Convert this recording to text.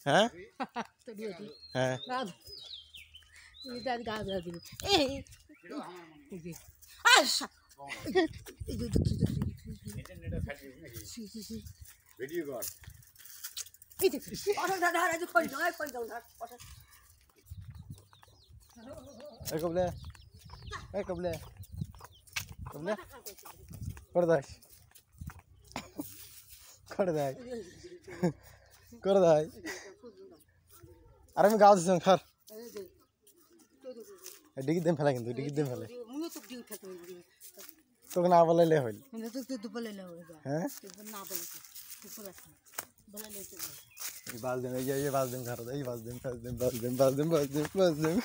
হ্যাঁ হ্যাঁ কবলে কবলে কবলে করে দাস করে দেয় করে দেয় আর আমি গাও দিচ্ছিলাম খার ডিগি দেম ফেলা কিন্তু ডিগি দেম ফেলে তোকে না বলাইলে হইল হ্যাঁ এই বাল দেম এই বাল দেম খার এই বাল দেম বাল দেম বাল দেম বাল দেম বাল দেম